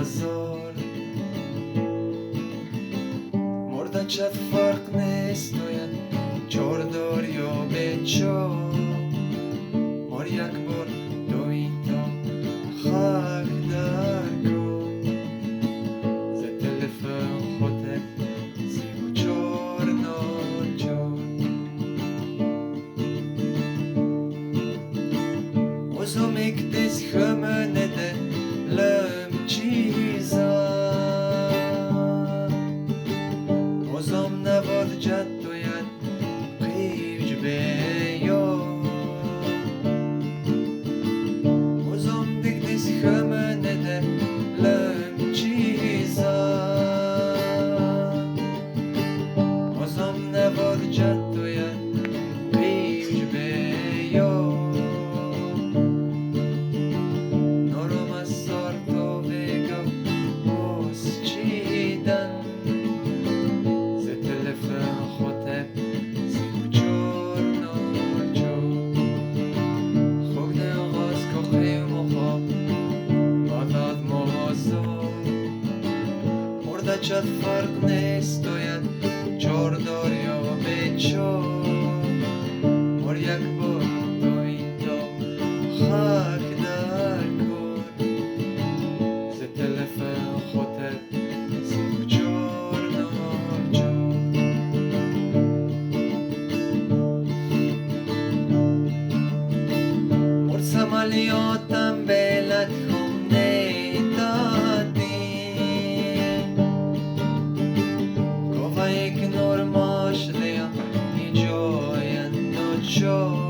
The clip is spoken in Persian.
بازار مرده چت فرق نیست باید چاردار یا بیچار مار یک بار دوید تا خاک در کن ز تلفن خودت 34 ناچار Ozom ikdes hömönede lömcsiza Ozom navad jattoyat qivj beyo Ozom ikdes hömönede lömcsiza Ozom navad jattoyat qivj beyo چت فرق نیست باید چاردار یا بیچار مار یک بار دوید تا خاک در کن ز تلفن خودت 34 ناچار مرس عملیاتم بلد خم نیدادی Sure